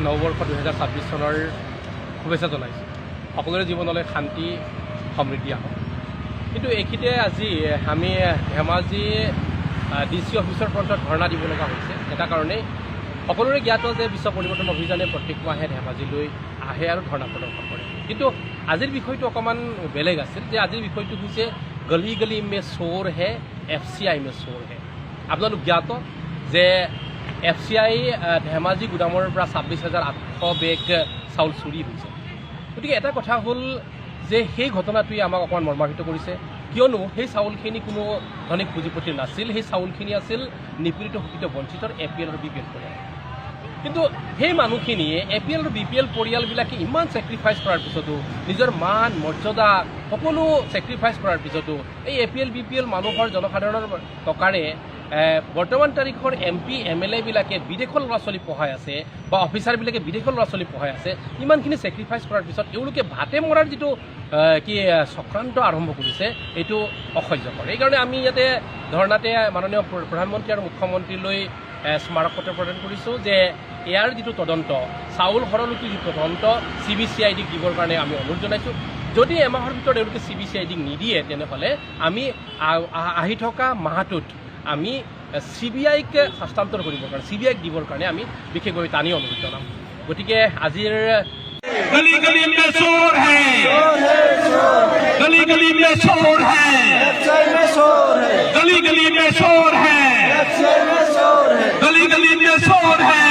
নৱবৰ্ষ 2026 চনৰ শুভেচ্ছা জনাইছোঁ। সকলোৰে জীৱনলৈ শান্তি সমৃদ্ধি আহক। কিন্তু এইখিনিতে আজি আমি ধেমাজি DC অফিচৰ ফ্ৰণ্টত ধৰ্ণা দিব লগা হৈছে। এটা কাৰণেই সকলোৰে জ্ঞাত যে বিশ্ব পৰিৱৰ্তন অভিযানে প্ৰত্যেক মাহে ধেমাজিলৈ আহে আৰু ধৰ্ণা প্ৰদৰ্শন কৰে। কিন্তু আজিৰ বিষয়টো অকণমান বেলেগ আছিল যে আজিৰ বিষয়টো হৈছে গলি গলি মে চোৰ হে FCI মে চোৰ হে। আপোনালোক জ্ঞাত যে FCI ধেমাজি গুদামৰ পৰা 26,800 বেগ চাউল চুৰি হৈছে। গতিকে এটা কথা হ'ল যে সেই ঘটনাটোৱে আমাক অকণমান মৰ্মান্বিত কৰিছে, কিয়নো সেই চাউলখিনি কোনো ধনিক পুঁজিপতিৰ নাছিল। সেই চাউলখিনি আছিল নিপীড়িত শোষিত বঞ্চিতৰ APL আৰু BPL পৰিয়াল। কিন্তু সেই মানুহখিনিয়ে APL আৰু BPL পৰিয়ালবিলাকে ইমান ছেক্ৰিফাইচ কৰাৰ পিছতো, নিজৰ মান মৰ্যাদা সকলো ছেক্ৰিফাইচ কৰাৰ পিছতো এই APL BPL মানুহৰ জনসাধাৰণৰ টকাৰে বৰ্তমান তাৰিখৰ MP MLA বিলাকে বিদেশৰ ল'ৰা ছোৱালী পঢ়াই আছে বা অফিচাৰবিলাকে বিদেশৰ ল'ৰা ছোৱালী পঢ়াই আছে। ইমানখিনি ছেক্ৰিফাইচ কৰাৰ পিছত এওঁলোকে ভাতে মৰাৰ যিটো চক্ৰান্ত আৰম্ভ কৰিছে এইটো অসহ্যকৰ। এইকাৰণে আমি ইয়াতে ধৰ্ণাতে মাননীয় প্ৰধানমন্ত্ৰী আৰু মুখ্যমন্ত্ৰীলৈ স্মাৰক পত্ৰ প্ৰদান কৰিছোঁ যে ইয়াৰ যিটো তদন্ত, চাউল সৰলুটিৰ যিটো তদন্ত CBCIDক দিবৰ কাৰণে আমি অনুৰোধ জনাইছোঁ। যদি এমাহৰ ভিতৰত তেওঁলোকে CBCIDক নিদিয়ে তেনেহ'লে আমি আহি থকা মাহটোত আমি CBIক হস্তান্তৰ কৰিবৰ কাৰণে, CBIক দিবৰ কাৰণে আমি বিশেষভাৱে টানি অনুৰোধ জনাম। গতিকে আজিৰ गली गली में शोर है, गली गली में शोर है, गली गली में शोर है, गली गली में शोर है।